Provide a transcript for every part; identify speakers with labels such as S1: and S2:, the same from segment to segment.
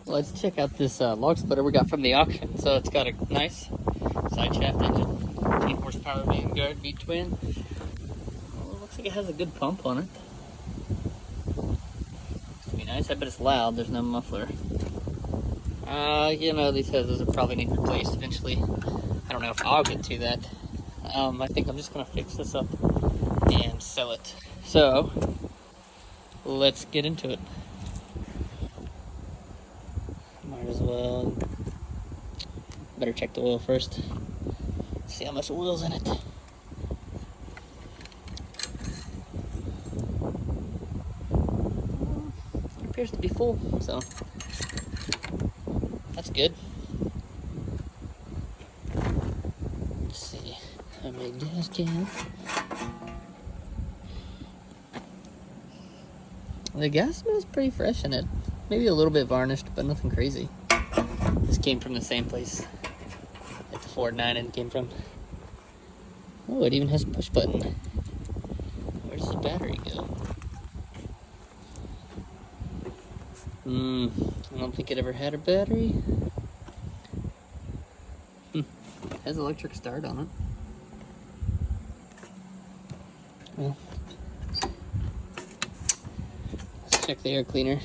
S1: Let's check out this log splitter we got from the auction. So it's got a nice side shaft engine, 18 horsepower Vanguard V-twin. Well, it looks like it has a good pump on it. Looks to be nice. I bet it's loud. There's no muffler. You know, these hoses will probably need replaced eventually. I don't know if I'll get to that. I think I'm just gonna fix this up and sell it. So let's get into it. Might as well. Better check the oil first. See how much oil's in it. It appears to be full, so that's good. Let's see. How many gas can? The gas smells pretty fresh in it. Maybe a little bit varnished, but nothing crazy. This came from the same place that the Ford 9N came from. Oh, it even has a push button. Where does the battery go? I don't think it ever had a battery. It has electric start on it. Well, let's check the air cleaner.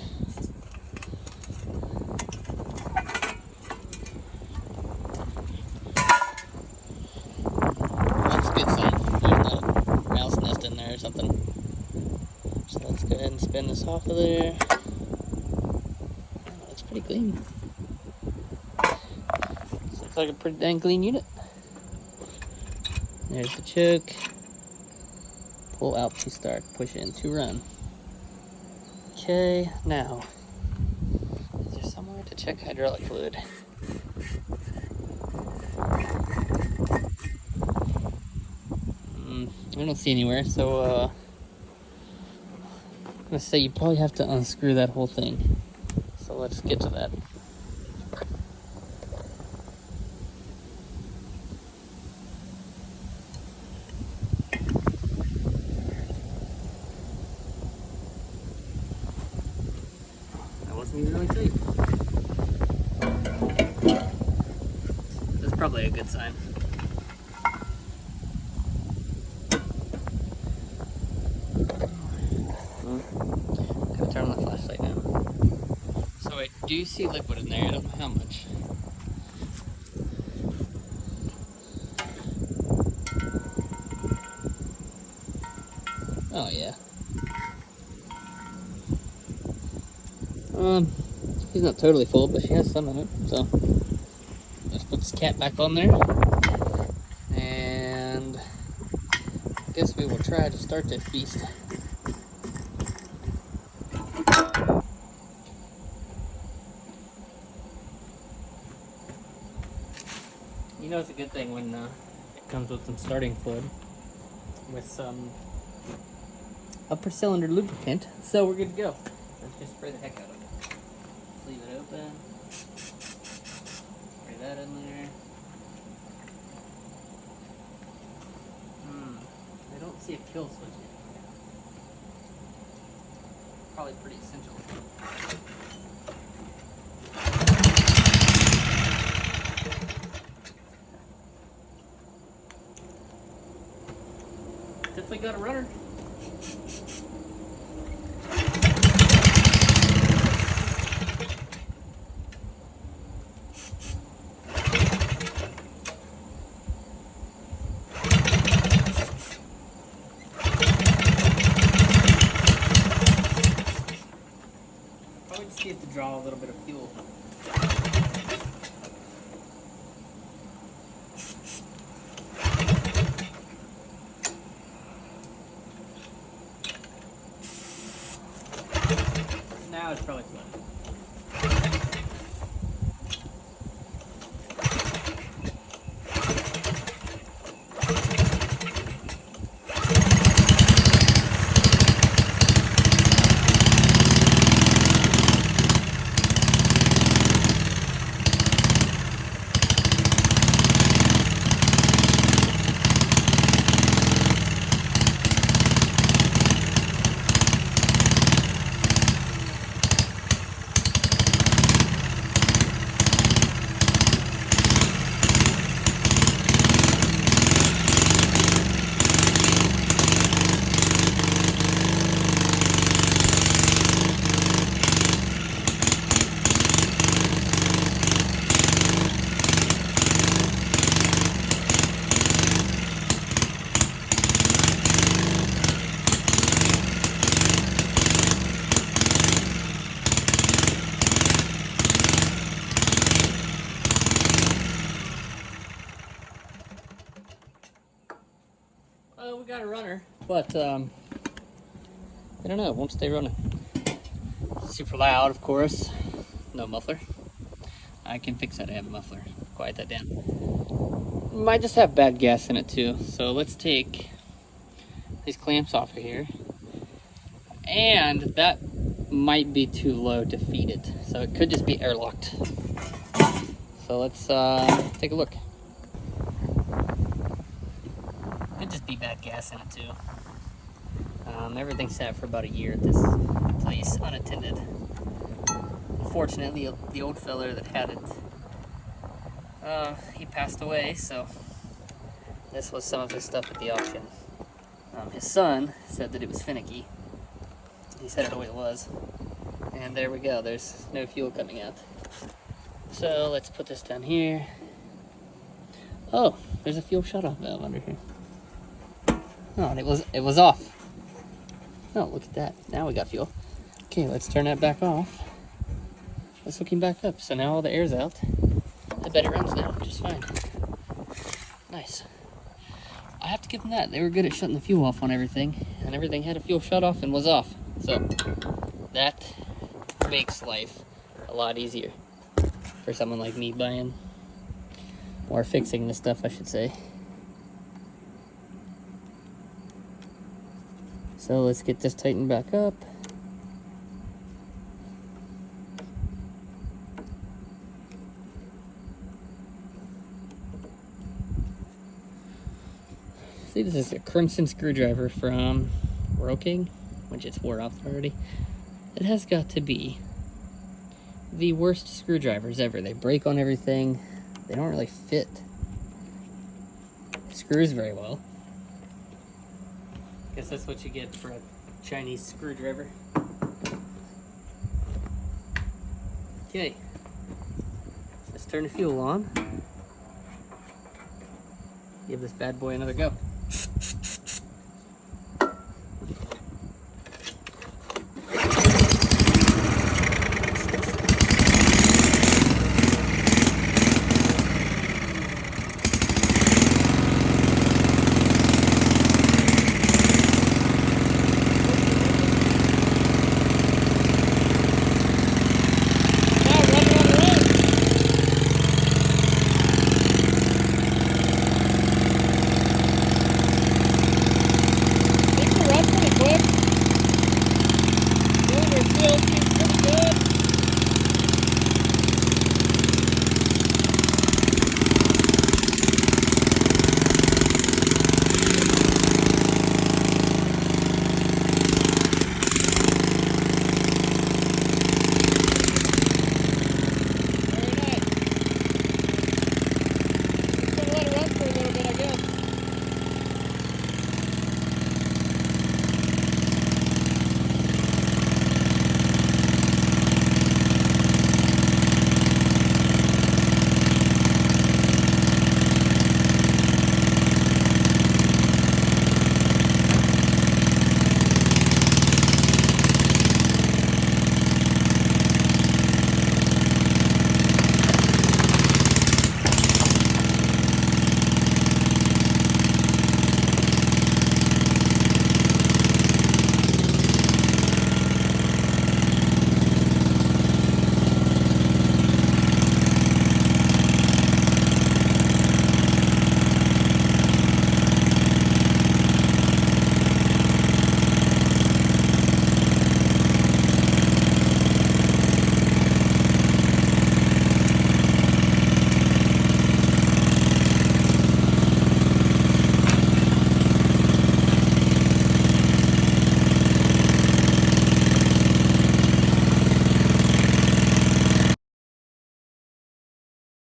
S1: That's a good sign. There's not a mouse nest in there or something. So let's go ahead and spin this off of there. Looks pretty clean. This looks like a pretty dang clean unit. There's the choke. Pull out to start, push in to run. Okay, now, is there somewhere to check hydraulic fluid? I don't see anywhere, so I'm gonna say you probably have to unscrew that whole thing. So let's get to that. That wasn't even really tight. That's probably a good sign. Gotta turn on the flashlight now. So I do see liquid in there. I don't know how much. Oh yeah. He's not totally full, but she has some in it. So let's put this cap back on there, and I guess we will try to start this beast. You know, it's a good thing when it comes with some starting fluid with some upper cylinder lubricant. So we're good to go. Let's just spray the heck out of it. Let's leave it open. Spray that in there. I don't see a kill switch yet. Probably pretty essential. Definitely got a runner. Probably just need to draw a little bit of fuel. Now it's probably flooded. got a runner, but I don't know, it won't stay running. Super loud, of course. No muffler. I can fix that. I have a muffler. Quiet that down. Might just have bad gas in it too. So let's take these clamps off of here. And that might be too low to feed it. So it could just be airlocked. So let's take a look. Could just be bad gas in it too. Everything sat for about a year at this place, unattended. Unfortunately, the old fella that had it, he passed away, so this was some of his stuff at the auction. His son said that it was finicky. He said it always was. And there we go, there's no fuel coming out. So let's put this down here. Oh, there's a fuel shutoff valve under here. Oh, and it was off. Oh, look at that. Now we got fuel. Okay, let's turn that back off. Let's hook him back up. So now all the air's out. I bet it runs now just fine. Nice. I have to give them that. They were good at shutting the fuel off on everything. And everything had a fuel shut off and was off. So that makes life a lot easier for someone like me buying or fixing this stuff, I should say. So let's get this tightened back up. See, this is a Crimson screwdriver from Roking, which it's wore off already. It has got to be the worst screwdrivers ever. They break on everything. They don't really fit. It screws very well. Guess that's what you get for a Chinese screwdriver. Okay, let's turn the fuel on. Give this bad boy another go.